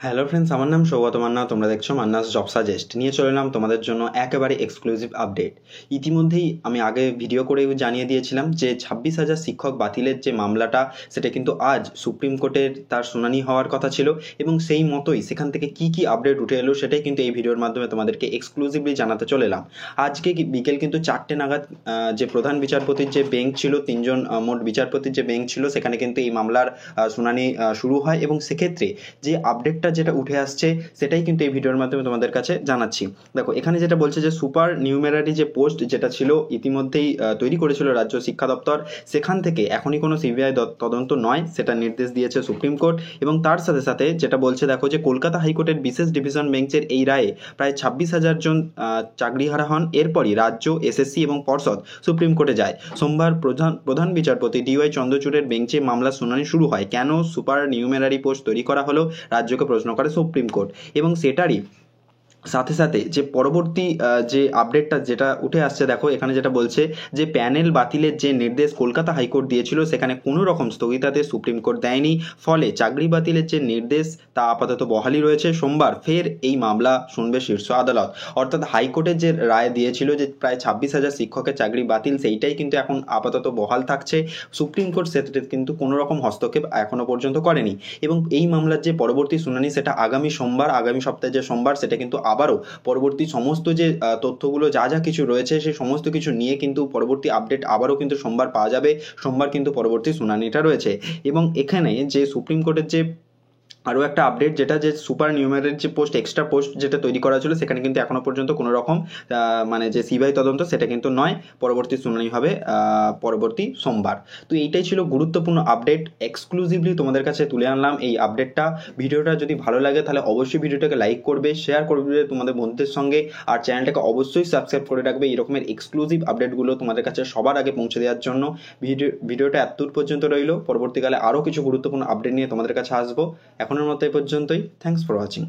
Hello friends, আমার নাম সৌগত মান্না। তোমরা দেখছো মান্নাস জব সাজেস্ট নিয়ে চলে এলাম তোমাদের জন্য একেবারে এক্সক্লুসিভ আপডেট। ইতিমধ্যেই আমি আগে ভিডিও করে জানিয়ে দিয়েছিলাম যে 26,000 শিক্ষক বাতিলের যে মামলাটা, সেটা কিন্তু আজ সুপ্রিম কোর্টের তার শুনানি হওয়ার কথা ছিল, এবং সেই মতোই সেখান থেকে কি কি আপডেট উঠে এলো সেটাই কিন্তু এই ভিডিওর মাধ্যমে তোমাদেরকে এক্সক্লুসিভলি জানাতে চলে এলাম। আজকে বিকেল কিন্তু 4টে নাগাদ যে প্রধান বিচারপতির যে বেঞ্চ ছিল, তিনজন মোট বিচারপতির যে বেঞ্চ ছিল, সেখানে কিন্তু এই মামলার শুনানি শুরু হয়, এবং সেক্ষেত্রে যে আপডেটটা যেটা উঠে আসছে সেটাই কিন্তু এই ভিডিওর মাধ্যমে তোমাদের কাছে জানাচ্ছি। দেখো, এখানে যেটা বলছে যে সুপার নিউমেরারি যে পোস্ট যেটা ছিল ইতিমধ্যেই তৈরি করেছিল রাজ্য শিক্ষা দপ্তর, সেখান থেকে এখনই কোনো সিবিআই তদন্ত নয়, সেটা নির্দেশ দিয়েছে সুপ্রিম কোর্ট। এবং তার সাথে সাথে যেটা বলছে, দেখো, যে কলকাতা হাইকোর্টের বিশেষ ডিভিশন বেঞ্চের এই রায়ে প্রায় 26,000 জন চাকরিহারা হন। এরপরই রাজ্য, এসএসসি এবং পর্ষদ সুপ্রিম কোর্টে যায়। সোমবার প্রধান বিচারপতি ডিওয়াই চন্দ্রচূড়ের বেঞ্চে মামলার শুনানি শুরু হয়। কেন সুপার নিউমেরারি পোস্ট তৈরি করা হলো, রাজ্যকে প্রশ্ন করে সুপ্রিম কোর্ট। এবং সেটারই সাথে সাথে যে পরবর্তী যে আপডেটটা যেটা উঠে আসছে, দেখো এখানে যেটা বলছে যে প্যানেল বাতিলের যে নির্দেশ কলকাতা হাইকোর্ট দিয়েছিল, সেখানে কোনো রকম স্থগিতাদেশ সুপ্রিম কোর্ট দেয়নি। ফলে চাকরি বাতিলের যে নির্দেশ তা আপাতত বহালই রয়েছে। সোমবার ফের এই মামলা শুনবে শীর্ষ আদালত। অর্থাৎ হাইকোর্টের যে রায় দিয়েছিল যে প্রায় 26,000 শিক্ষকের চাকরি বাতিল, সেইটাই কিন্তু এখন আপাতত বহাল থাকছে। সুপ্রিম কোর্ট সেটাতে কিন্তু কোনো রকম হস্তক্ষেপ এখনো পর্যন্ত করেনি। এবং এই মামলার যে পরবর্তী শুনানি, সেটা আগামী সোমবার, আগামী সপ্তাহে যে সোমবার, সেটা কিন্তু আবারও পরবর্তী সমস্ত যে তথ্যগুলো যা যা কিছু রয়েছে সেই সমস্ত কিছু নিয়ে কিন্তু পরবর্তী আপডেট আবারও কিন্তু সোমবার পাওয়া যাবে। সোমবার কিন্তু পরবর্তী শুনানিটা রয়েছে। এবং এখানে যে সুপ্রিম কোর্টের যে আরও একটা আপডেট, যেটা যে সুপার নিউমারের যে পোস্ট, এক্সট্রা পোস্ট যেটা তৈরি করা ছিল, সেখানে কিন্তু এখনো পর্যন্ত কোনো রকম মানে যে সিবিআই তদন্ত, সেটা কিন্তু নয়। পরবর্তী শুনানি হবে পরবর্তী সোমবার। তো এইটাই ছিল গুরুত্বপূর্ণ আপডেট, এক্সক্লুসিভলি তোমাদের কাছে তুলে আনলাম এই আপডেটটা। ভিডিওটা যদি ভালো লাগে তাহলে অবশ্যই ভিডিওটাকে লাইক করবে, শেয়ার করবে তোমাদের বন্ধুদের সঙ্গে, আর চ্যানেলটাকে অবশ্যই সাবস্ক্রাইব করে রাখবে এই রকমের এক্সক্লুসিভ আপডেটগুলো তোমাদের কাছে সবার আগে পৌঁছে দেওয়ার জন্য। ভিডিওটা এতদূর পর্যন্ত রইল, পরবর্তীকালে আরও কিছু গুরুত্বপূর্ণ আপডেট নিয়ে তোমাদের কাছে আসবো। এখনের মতো এই পর্যন্তই। Thanks for watching.